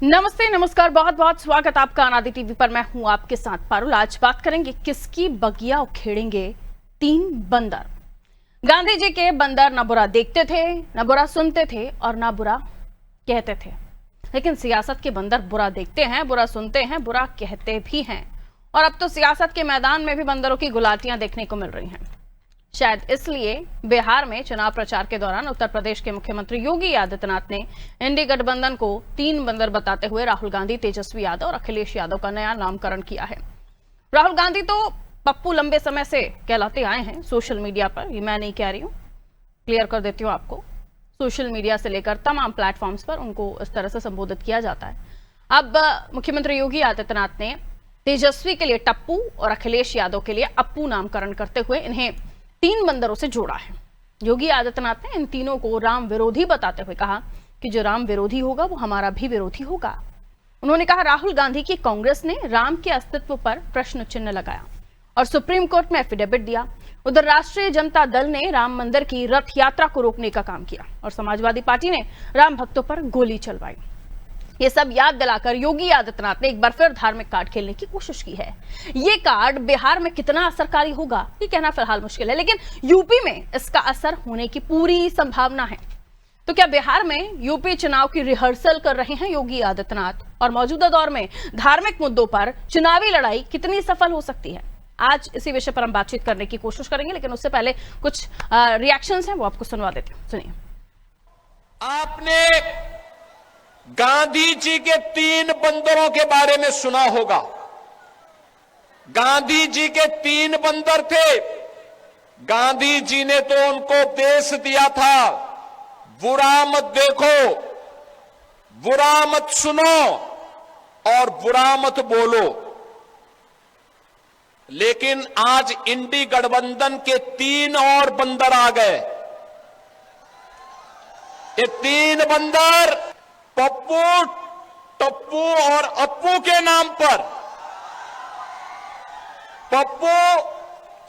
नमस्ते, नमस्कार, बहुत बहुत स्वागत आपका अनादि टीवी पर। मैं हूं आपके साथ पारुल। आज बात करेंगे किसकी बगिया उखेड़ेंगे 3 बंदर। गांधी जी के बंदर न बुरा देखते थे, न बुरा सुनते थे और न बुरा कहते थे, लेकिन सियासत के बंदर बुरा देखते हैं, बुरा सुनते हैं, बुरा कहते भी हैं। और अब तो सियासत के मैदान में भी बंदरों की गुलाटियां देखने को मिल रही हैं। शायद इसलिए बिहार में चुनाव प्रचार के दौरान उत्तर प्रदेश के मुख्यमंत्री योगी आदित्यनाथ ने इंडी गठबंधन को 3 बंदर बताते हुए राहुल गांधी, तेजस्वी यादव और अखिलेश यादव का नया नामकरण किया है। राहुल गांधी तो पप्पू लंबे समय से कहलाते आए हैं सोशल मीडिया पर, ये मैं नहीं कह रही हूं, क्लियर कर देती हूं आपको। सोशल मीडिया से लेकर तमाम प्लेटफॉर्म्स पर उनको इस तरह से संबोधित किया जाता है। अब मुख्यमंत्री योगी आदित्यनाथ ने तेजस्वी के लिए टप्पू और अखिलेश यादव के लिए अप्पू नामकरण करते हुए इन्हें 3 बंदरों से जोड़ा है। योगी आदित्यनाथ ने इन तीनों को राम विरोधी बताते हुए कहा कि जो राम विरोधी होगा वो हमारा भी विरोधी होगा। उन्होंने कहा राहुल गांधी की कांग्रेस ने राम के अस्तित्व पर प्रश्न चिन्ह लगाया और सुप्रीम कोर्ट में एफिडेविट दिया। उधर राष्ट्रीय जनता दल ने राम मंदिर की रथ यात्रा को रोकने का काम किया और समाजवादी पार्टी ने राम भक्तों पर गोली चलवाई। ये सब याद दिलाकर योगी आदित्यनाथ ने एक बार फिर धार्मिक कार्ड खेलने की कोशिश की है। ये कार्ड बिहार में कितना असरकारी होगा ये कहना फिलहाल मुश्किल है, लेकिन यूपी में इसका असर होने की पूरी संभावना है। तो क्या बिहार में यूपी चुनाव की रिहर्सल कर रहे हैं योगी आदित्यनाथ, और मौजूदा दौर में धार्मिक मुद्दों पर चुनावी लड़ाई कितनी सफल हो सकती है? आज इसी विषय पर हम बातचीत करने की कोशिश करेंगे, लेकिन उससे पहले कुछ रिएक्शंस हैं वो आपको सुनवा देती हूँ। सुनिए। आपने गांधी जी के 3 बंदरों के बारे में सुना होगा। गांधी जी के 3 बंदर थे। गांधी जी ने तो उनको उपदेश दिया था, बुरा मत देखो, बुरा मत सुनो और बुरा मत बोलो। लेकिन आज इंडी गठबंधन के 3 और बंदर आ गए। ये 3 बंदर पप्पू, टप्पू और अप्पू के नाम पर। पप्पू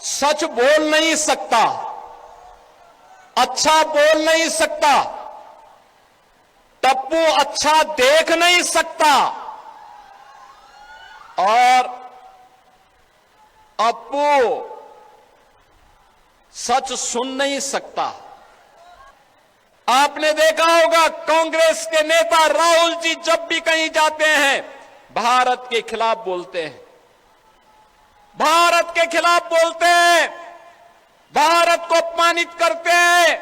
सच बोल नहीं सकता, अच्छा बोल नहीं सकता, टप्पू अच्छा देख नहीं सकता और अप्पू सच सुन नहीं सकता। आपने देखा होगा कांग्रेस के नेता राहुल जी जब भी कहीं जाते हैं भारत के खिलाफ बोलते हैं, भारत के खिलाफ बोलते हैं, भारत को अपमानित करते हैं,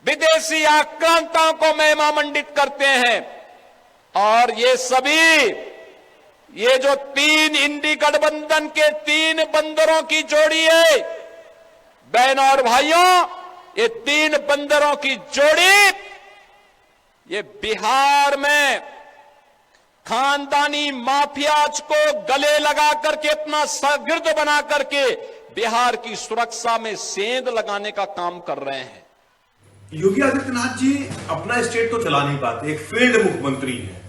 विदेशी आक्रांताओं को महिमा मंडित करते हैं। और ये सभी, ये जो 3 इंडी गठबंधन के 3 बंदरों की जोड़ी है, बहनों और भाइयों, ये 3 बंदरों की जोड़ी ये बिहार में खानदानी माफियाज को गले लगा करके, अपना शागिर्द बना करके बिहार की सुरक्षा में सेंध लगाने का काम कर रहे हैं। योगी आदित्यनाथ जी अपना स्टेट तो चला नहीं पाते, एक फील्ड मुख्यमंत्री है।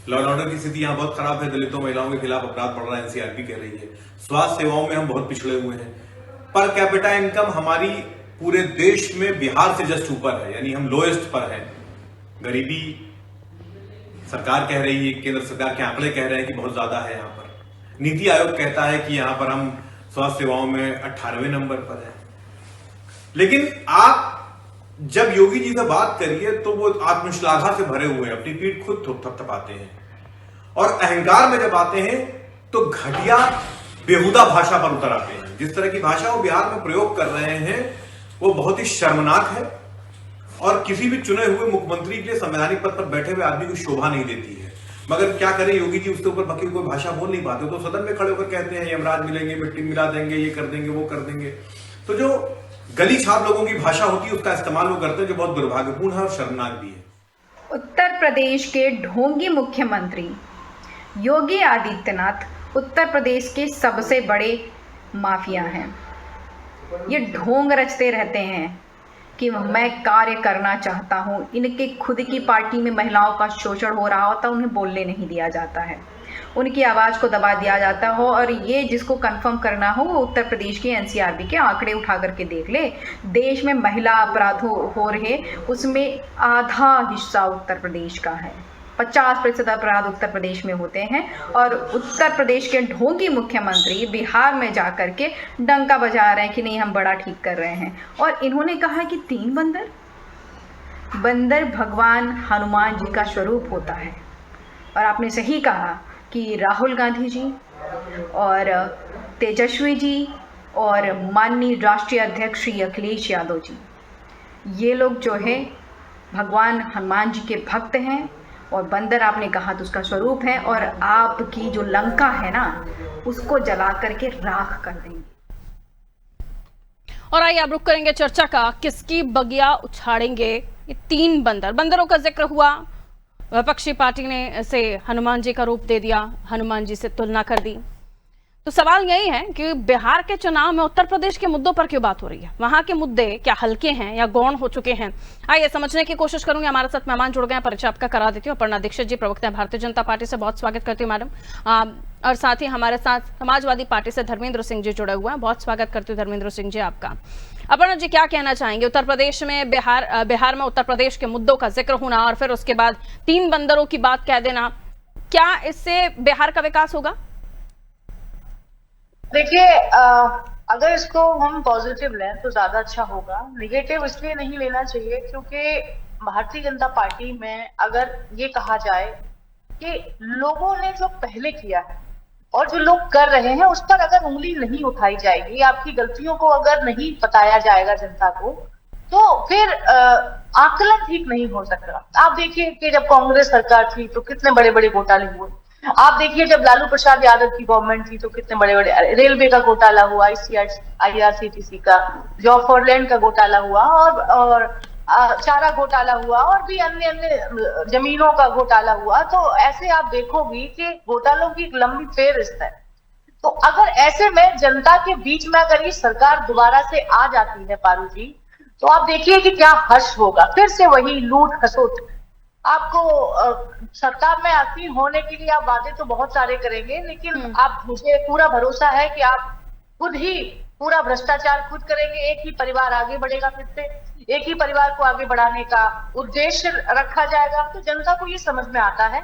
लॉ एंड ऑर्डर की स्थिति यहां बहुत खराब है, दलितों महिलाओं के खिलाफ अपराध बढ़ रहा है, एनसीआरबी कह रही है। स्वास्थ्य सेवाओं में हम बहुत पिछड़े हुए हैं। पर कैपिटा इनकम हमारी पूरे देश में बिहार से जस्ट ऊपर है, यानी हम लोएस्ट पर हैं। गरीबी सरकार कह रही है, केंद्र सरकार के आंकड़े कह रहे हैं कि बहुत ज्यादा है यहाँ पर। नीति आयोग कहता है कि यहाँ पर हम स्वास्थ्य सेवाओं में 18वें नंबर पर है। लेकिन आप जब योगी जी से बात करिए तो वो आत्मश्लाघा से भरे हुए हैं, अपनी पीठ खुद थपथपाते हैं। और अहंकार में जब आते हैं तो घटिया बेहुदा भाषा पर उतर आते हैं। जिस तरह की भाषा वो बिहार में प्रयोग कर रहे हैं वो बहुत ही शर्मनाक है और किसी भी चुने हुए मुख्यमंत्री के लिए संवैधानिक पद पर बैठे हुए आदमी को शोभा नहीं देती है। मगर क्या करें, योगी जी उसके ऊपर बाकी कोई भाषा बोल नहीं पाते, तो सदन में खड़े होकर कहते हैं यमराज मिलेंगे, मिट्टी मिला देंगे, ये कर देंगे, वो कर देंगे। तो जो गली छाप लोगों की भाषा होती है उसका इस्तेमाल वो करते हैं, जो बहुत दुर्भाग्यपूर्ण है और शर्मनाक भी है। उत्तर प्रदेश के ढोंगी मुख्यमंत्री योगी आदित्यनाथ उत्तर प्रदेश के सबसे बड़े माफिया हैं। ये ढोंग रचते रहते हैं कि मैं कार्य करना चाहता हूँ। इनके खुद की पार्टी में महिलाओं का शोषण हो रहा होता है, उन्हें बोलने नहीं दिया जाता है, उनकी आवाज़ को दबा दिया जाता हो। और ये जिसको कंफर्म करना हो वो उत्तर प्रदेश के एनसीआरबी के आंकड़े उठा करके देख ले। देश में महिला अपराध हो रहे उसमें आधा हिस्सा उत्तर प्रदेश का है। 50% अपराध उत्तर प्रदेश में होते हैं और उत्तर प्रदेश के ढोंगी मुख्यमंत्री बिहार में जाकर के डंका बजा रहे हैं कि नहीं हम बड़ा ठीक कर रहे हैं। और इन्होंने कहा कि 3 बंदर भगवान हनुमान जी का स्वरूप होता है। और आपने सही कहा कि राहुल गांधी जी और तेजस्वी जी और माननीय राष्ट्रीय अध्यक्ष श्री अखिलेश यादव जी, ये लोग जो है भगवान हनुमान जी के भक्त हैं और बंदर आपने कहा तो उसका स्वरूप है और आपकी जो लंका है ना उसको जला करके राख कर देंगे। और आइए अब रुक करेंगे चर्चा का, किसकी बगिया उछाड़ेंगे ये 3 बंदरों का जिक्र हुआ। विपक्षी पार्टी ने इसे हनुमान जी का रूप दे दिया, हनुमान जी से तुलना कर दी। तो सवाल यही है कि बिहार के चुनाव में उत्तर प्रदेश के मुद्दों पर क्यों बात हो रही है? वहां के मुद्दे क्या हल्के हैं या गौण हो चुके हैं? आइए समझने की कोशिश करूंगी। हमारे साथ मेहमान जुड़ गए हैं, परिचय आपका करा देती हूँ। अपर्णा दीक्षित जी, प्रवक्ता है भारतीय जनता पार्टी से, बहुत स्वागत करती हूँ मैडम। और साथ ही हमारे साथ समाजवादी पार्टी से धर्मेंद्र सिंह जी जुड़े हुए हैं, बहुत स्वागत करती हूँ धर्मेंद्र सिंह जी आपका। अपर्णा जी, क्या कहना चाहेंगे उत्तर प्रदेश में बिहार में उत्तर प्रदेश के मुद्दों का जिक्र होना और फिर उसके बाद 3 बंदरों की बात कह देना, क्या इससे बिहार का विकास होगा? देखिए, अगर इसको हम पॉजिटिव लें तो ज्यादा अच्छा होगा। निगेटिव इसलिए नहीं लेना चाहिए क्योंकि भारतीय जनता पार्टी में अगर ये कहा जाए कि लोगों ने जो पहले किया है और जो लोग कर रहे हैं उस पर अगर उंगली नहीं उठाई जाएगी, आपकी गलतियों को अगर नहीं बताया जाएगा जनता को, तो फिर आकलन ठीक नहीं हो सकता। आप देखिए कि जब कांग्रेस सरकार थी तो कितने बड़े बड़े घोटाले हुए। आप देखिए जब लालू प्रसाद यादव की गवर्नमेंट थी तो कितने बड़े बड़े रेलवे का घोटाला हुआ, IRCTC का, जॉब फॉर लैंड का घोटाला हुआ और चारा घोटाला हुआ और भी अन्य जमीनों का घोटाला हुआ। तो ऐसे आप देखोगी कि घोटालों की एक लंबी फेहरिस्त है। तो अगर ऐसे में जनता के बीच में अगर ये सरकार दोबारा से आ जाती है पारू जी, तो आप देखिए कि क्या हर्ष होगा। फिर से वही लूट खसोट। आपको सत्ता में आसीन होने के लिए आप वादे तो बहुत सारे करेंगे, लेकिन आप, मुझे पूरा भरोसा है कि आप खुद ही पूरा भ्रष्टाचार खुद करेंगे। एक ही परिवार आगे बढ़ेगा, फिर से एक ही परिवार को आगे बढ़ाने का उद्देश्य रखा जाएगा। तो जनता को ये समझ में आता है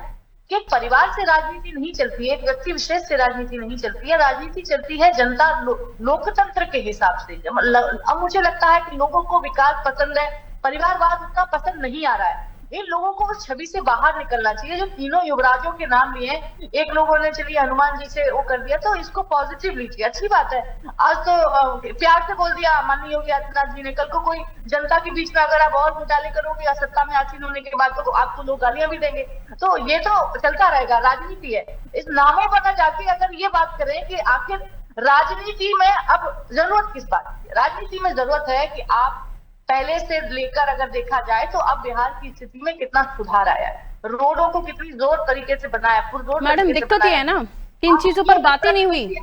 कि एक परिवार से राजनीति नहीं चलती है, एक व्यक्ति विशेष से राजनीति नहीं चलती है, राजनीति चलती है जनता लोकतंत्र के हिसाब से। अब मुझे लगता है कि लोगों को विकास पसंद है, परिवारवाद उतना पसंद नहीं आ रहा है। इन लोगों को उस छवि से बाहर निकलना चाहिए। जो तीनों युवराजों के नाम लिए, एक लोगों ने चलिए हनुमान जी से वो कर दिया, तो इसको पॉजिटिव लीजिए, अच्छी बात है। आज तो प्यार से बोल दिया माननीय योगी आदित्यनाथ जी ने, कल को कोई जनता के बीच में अगर आप और घोटाले करोगे या सत्ता में आसीन होने के बाद तो आपको लोग गालियां भी देंगे। तो ये तो चलता रहेगा, राजनीति है। इस नामों पर न जाके अगर ये बात करें कि आखिर राजनीति में अब जरूरत किस बात की है? राजनीति में जरूरत है कि आप पहले से लेकर अगर देखा जाए तो अब बिहार की स्थिति में कितना सुधार आया है, रोडों को कितनी जोर तरीके से बनाया। मैडम, दिक्कत ये है ना कि इन चीजों पर बातें नहीं हुई।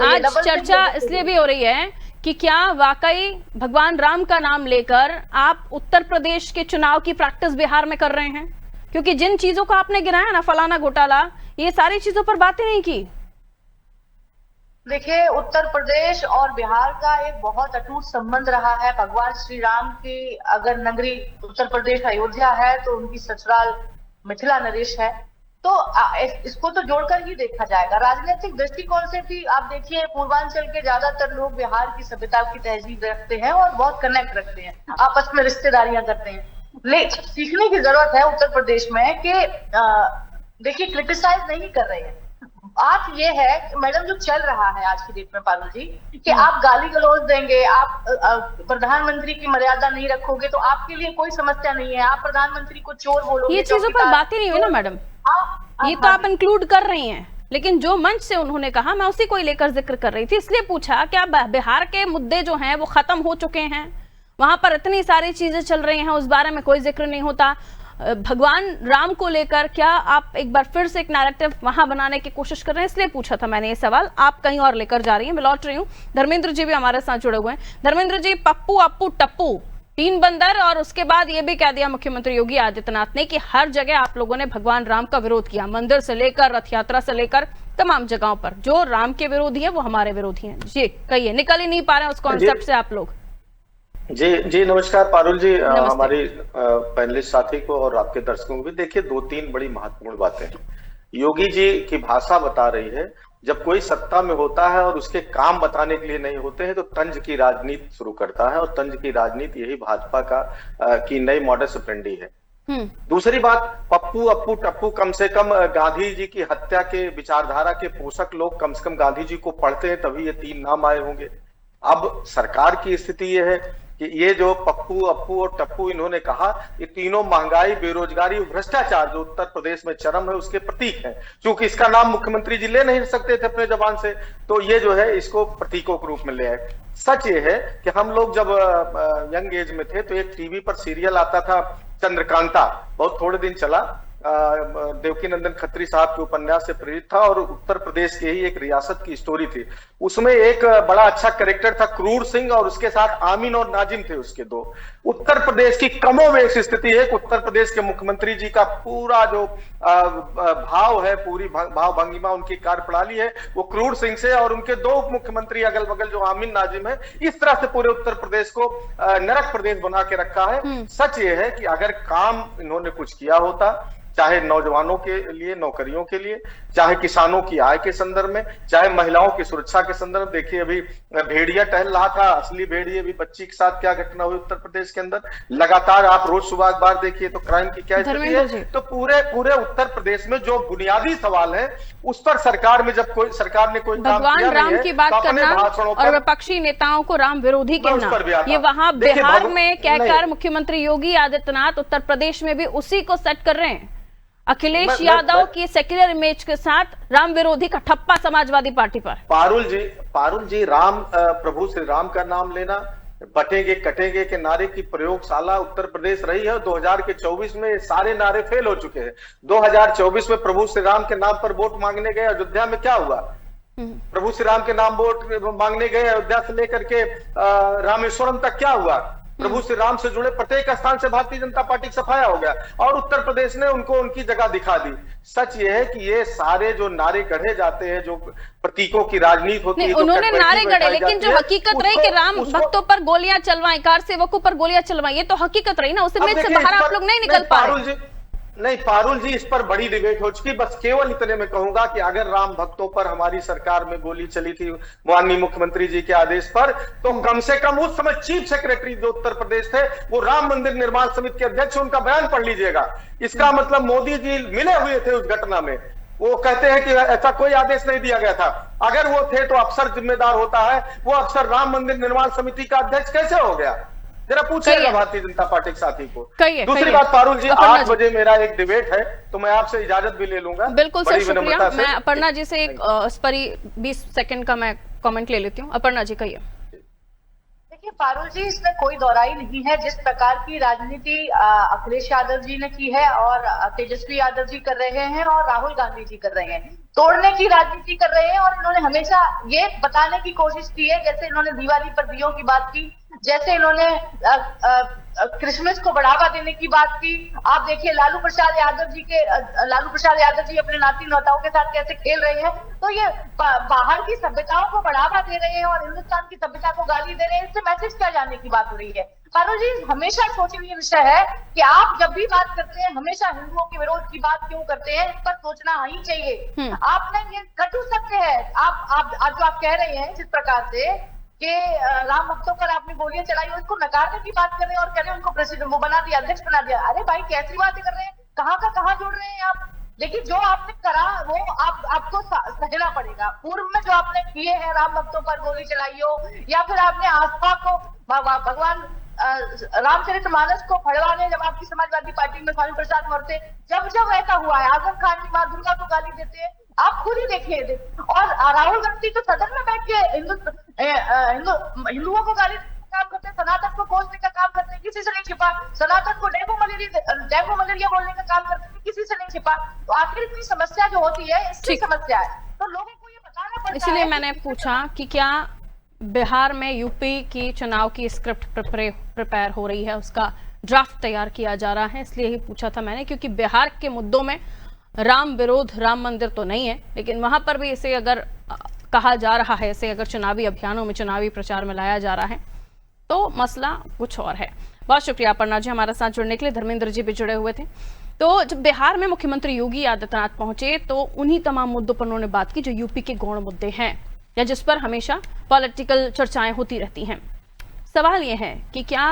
आज चर्चा इसलिए भी हो रही है कि क्या वाकई भगवान राम का नाम लेकर आप उत्तर प्रदेश के चुनाव की प्रैक्टिस बिहार में कर रहे हैं? क्योंकि जिन चीजों को आपने गिनाया ना, फलाना घोटाला, ये सारी चीजों पर बातें नहीं की। देखिए, उत्तर प्रदेश और बिहार का एक बहुत अटूट संबंध रहा है। भगवान श्री राम की अगर नगरी उत्तर प्रदेश अयोध्या है तो उनकी ससुराल मिथिला नरेश है। तो इसको तो जोड़कर ही देखा जाएगा। राजनीतिक दृष्टिकोण से भी आप देखिए, पूर्वांचल के ज्यादातर लोग बिहार की सभ्यता की तहजीब रखते हैं और बहुत कनेक्ट रखते हैं, आपस में रिश्तेदारियां करते हैं। लेकिन सीखने की जरूरत है उत्तर प्रदेश में कि देखिए, क्रिटिसाइज नहीं कर रहे हैं। बात ये है कि मैडम जो चल रहा है आज की डेट में पारुल जी, कि आप गाली गलौज देंगे, आप प्रधानमंत्री की मर्यादा नहीं रखोगे तो आपके लिए कोई समस्या नहीं है। आप प्रधानमंत्री को चोर बोलोगे, ये चीजों पर बातें नहीं हुई ना मैडम। ये तो आप इंक्लूड कर रही हैं, लेकिन जो मंच से उन्होंने कहा मैं उसी को लेकर जिक्र कर रही थी। इसलिए पूछा क्या बिहार के मुद्दे जो हैं वो खत्म हो चुके हैं? वहां पर इतनी सारी चीजें चल रही हैं, उस बारे में कोई जिक्र नहीं होता। भगवान राम को लेकर क्या आप एक बार फिर से एक नैरेटिव वहां बनाने की कोशिश कर रहे हैं? इसलिए पूछा था मैंने ये सवाल। आप कहीं और लेकर जा रही हैं, मैं लौट रही हूँ। धर्मेंद्र जी भी हमारे साथ जुड़े हुए हैं। धर्मेंद्र जी, पप्पू अप्पू टप्पू 3 बंदर, और उसके बाद ये भी कह दिया मुख्यमंत्री योगी आदित्यनाथ ने कि हर जगह आप लोगों ने भगवान राम का विरोध किया, मंदिर से लेकर रथ यात्रा से लेकर तमाम जगहों पर। जो राम के विरोधी है वो हमारे विरोधी हैं। जी कहिए, निकल ही नहीं पा रहे हैं उस कॉन्सेप्ट से आप लोग। जी नमस्कार पारुल जी। नमस्ते। हमारी पैनलिस्ट साथी को और आपके दर्शकों को भी देखिए, दो तीन बड़ी महत्वपूर्ण बातें हैं। योगी जी की भाषा बता रही है, जब कोई सत्ता में होता है और उसके काम बताने के लिए नहीं होते हैं तो तंज की राजनीति शुरू करता है, और तंज की राजनीति यही भाजपा की नई मॉडस ऑपरेंडी है। दूसरी बात, पप्पू अप्पू टप्पू, कम से कम गांधी जी की हत्या के विचारधारा के पोषक लोग कम से कम गांधी जी को पढ़ते हैं, तभी ये तीन नाम आए होंगे। अब सरकार की स्थिति ये है कि ये जो पप्पू अप्पू और टप्पू इन्होंने कहा, ये तीनों महंगाई, बेरोजगारी, भ्रष्टाचार जो उत्तर प्रदेश में चरम है उसके प्रतीक हैं। क्योंकि इसका नाम मुख्यमंत्री जी ले नहीं सकते थे अपने जबान से, तो ये जो है इसको प्रतीकों के रूप में ले आए। सच ये है कि हम लोग जब यंग एज में थे तो एक टीवी पर सीरियल आता था चंद्रकांता, बहुत थोड़े दिन चला, देवकीनंदन खत्री साहब के उपन्यास से प्रेरित था और उत्तर प्रदेश की ही एक रियासत की स्टोरी थी। उसमें एक बड़ा अच्छा कैरेक्टर था क्रूर सिंह, और उसके साथ आमीन और नाजिम थे उसके दो। उत्तर प्रदेश की कमोवेश स्थिति है कि उत्तर प्रदेश के मुख्यमंत्री जी का पूरा जो भाव है, पूरी भाव भंगिमा, उनकी कार्यप्रणाली है, वो क्रूर सिंह से, और उनके दो उप मुख्यमंत्री अगल बगल जो आमीन नाजिम है, इस तरह से पूरे उत्तर प्रदेश को नरक प्रदेश बना के रखा है। सच ये है कि अगर काम इन्होंने कुछ किया होता, चाहे नौजवानों के लिए, नौकरियों के लिए, चाहे किसानों की आय के संदर्भ में, चाहे महिलाओं की सुरक्षा के संदर्भ में। देखिए अभी भेड़िया टहल रहा था, असली भेड़िया, अभी बच्ची के साथ क्या घटना हुई उत्तर प्रदेश के अंदर। लगातार आप रोज सुबह अखबार देखिए तो क्राइम की क्या स्थिति है। तो पूरे उत्तर प्रदेश में जो बुनियादी सवाल है उस पर सरकार में जब कोई सरकार ने कोई भगवान राम की बात करना और विपक्षी नेताओं को राम विरोधी कहना, ये वहां बिहार में कहकर मुख्यमंत्री योगी आदित्यनाथ उत्तर प्रदेश में भी उसी को सेट कर रहे हैं। अखिलेश यादव की सेक्युलर इमेज के साथ राम विरोधी का ठप्पा समाजवादी पार्टी पर। पारुल जी राम, प्रभु श्री राम का नाम लेना, बटेंगे कटेंगे के नारे की प्रयोगशाला उत्तर प्रदेश रही है। 2024 में सारे नारे फेल हो चुके हैं। 2024 में प्रभु श्री राम के नाम पर वोट मांगने गए, अयोध्या में क्या हुआ? प्रभु श्री राम के नाम वोट मांगने गए, अयोध्या से लेकर के रामेश्वरम तक क्या हुआ? प्रभु श्री राम से जुड़े प्रत्येक स्थान से भारतीय जनता पार्टी का सफाया हो गया, और उत्तर प्रदेश ने उनको उनकी जगह दिखा दी। सच ये है कि ये सारे जो नारे गढ़े जाते हैं, जो प्रतीकों की राजनीति होती है, उन्होंने नारे गढ़े, लेकिन जो हकीकत रही कि राम भक्तों पर गोलियां चलवाएं, कार सेवकों पर गोलियां चलवाएं, ये तो हकीकत रही ना, उस इमेज से बाहर आप लोग नहीं निकल पा रहे। नहीं पारुल जी, इस पर बड़ी डिबेट हो चुकी। बस केवल इतने में कहूंगा कि अगर राम भक्तों पर हमारी सरकार में गोली चली थी माननीय मुख्यमंत्री जी के आदेश पर, तो कम से कम उस समय चीफ सेक्रेटरी जो उत्तर प्रदेश थे, वो राम मंदिर निर्माण समिति के अध्यक्ष, उनका बयान पढ़ लीजिएगा। इसका मतलब मोदी जी मिले हुए थे उस घटना में। वो कहते हैं कि ऐसा कोई आदेश नहीं दिया गया था। अगर वो थे तो अफसर जिम्मेदार होता है, वो अफसर राम मंदिर निर्माण समिति का अध्यक्ष कैसे हो गया? जरा पूछिएगा भारतीय जनता पार्टी के साथी को। दूसरी बात पारुल जी, 8 बजे मेरा एक डिबेट है, तो मैं आपसे इजाजत भी ले लूंगा। बिल्कुल सर, शुक्रिया। मैं अपर्णा जी से एक इस पर 20 सेकंड का मैं कमेंट ले लेती हूँ। अपर्णा जी कहिए। देखिए पारुल जी, इसमें कोई दोहराई नहीं है। जिस प्रकार की राजनीति अखिलेश यादव जी ने की है और तेजस्वी यादव जी कर रहे हैं और राहुल गांधी जी कर रहे हैं, तोड़ने की राजनीति कर रहे हैं। और इन्होंने हमेशा ये बताने की कोशिश की है, जैसे इन्होंने दिवाली पर दियों की बात की, जैसे इन्होंने क्रिसमस को बढ़ावा देने की बात की। आप देखिए लालू प्रसाद यादव जी अपने नाती नौताओं के साथ कैसे खेल रहे हैं। तो ये बाहर की सभ्यताओं को बढ़ावा दे रहे हैं और हिंदुस्तान की सभ्यता को गाली दे रहे हैं। इससे मैसेज क्या जाने की बात हो रही है? पारुल जी, हमेशा सोचनीय विषय है कि आप जब भी बात करते हैं हमेशा हिंदुओं के विरोध की बात क्यों करते हैं, इस पर सोचना ही चाहिए। आपने ये कटु सत्य है, आप जो आप कह रहे हैं जिस प्रकार से कि राम भक्तों पर आपने गोलियां चलाई, उसको नकारने की बात कर रहे हैं और कह रहे हैं उनको प्रेसिडेंट वो बना दिया, अध्यक्ष बना दिया। अरे भाई, कैसी बातें कर रहे हैं? कहाँ का कहाँ जोड़ रहे हैं आप? लेकिन जो आपने करा वो आपको सहना पड़ेगा। पूर्व में जो आपने किए हैं, राम भक्तों पर गोली चलाई हो, या फिर आपने आस्था को भगवान रामचरितमानस को फड़वाने जब आपकी समाजवादी पार्टी में स्वामी प्रसाद मौर्य, जब ऐसा हुआ है, आजम खान जी माँ दुर्गा को गाली देते हैं, आप खुद ही देखिए। और राहुल गांधी तो सदन में बैठ के हिंदुओं को गाली काम करते हैं, सनातन को कोसने का काम करते हैं, किसी से नहीं छिपा। सनातन को डेंगू मलेरिया बोलने का काम करते हैं, किसी से नहीं छिपा। तो आखिर इतनी समस्या जो होती है, इसकी समस्या है, तो लोगों को ये बताना पड़ता है। इसलिए मैंने पूछा कि क्या बिहार में यूपी की चुनाव की स्क्रिप्ट प्रिपेयर हो रही है, उसका ड्राफ्ट तैयार किया जा रहा है, इसलिए ही पूछा था मैंने। क्योंकि बिहार के मुद्दों में राम विरोध, राम मंदिर तो नहीं है, लेकिन वहां पर भी इसे अगर कहा जा रहा है, इसे अगर चुनावी अभियानों में, चुनावी प्रचार में लाया जा रहा है, तो मसला कुछ और है। बहुत शुक्रिया अपर्णा जी हमारे साथ जुड़ने के लिए। धर्मेंद्र जी भी जुड़े हुए थे। तो जब बिहार में मुख्यमंत्री योगी आदित्यनाथ पहुंचे तो उन्हीं तमाम मुद्दों पर उन्होंने बात की जो यूपी के गौण मुद्दे हैं या जिस पर हमेशा पॉलिटिकल चर्चाएं होती रहती हैं। सवाल यह है कि क्या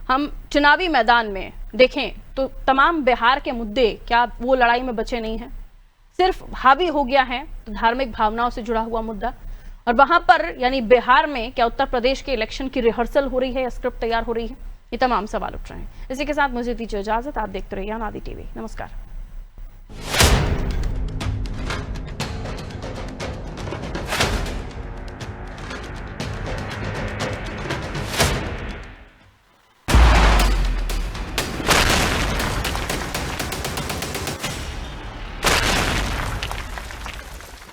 हम चुनावी मैदान में देखें तो तमाम बिहार के मुद्दे क्या वो लड़ाई में बचे नहीं हैं, सिर्फ हावी हो गया है तो धार्मिक भावनाओं से जुड़ा हुआ मुद्दा, और वहां पर यानी बिहार में क्या उत्तर प्रदेश के इलेक्शन की रिहर्सल हो रही है या स्क्रिप्ट तैयार हो रही है? ये तमाम सवाल उठ रहे हैं। इसी के साथ मुझे दीजिए इजाजत। आप देखते रहिए आजादी टीवी। नमस्कार।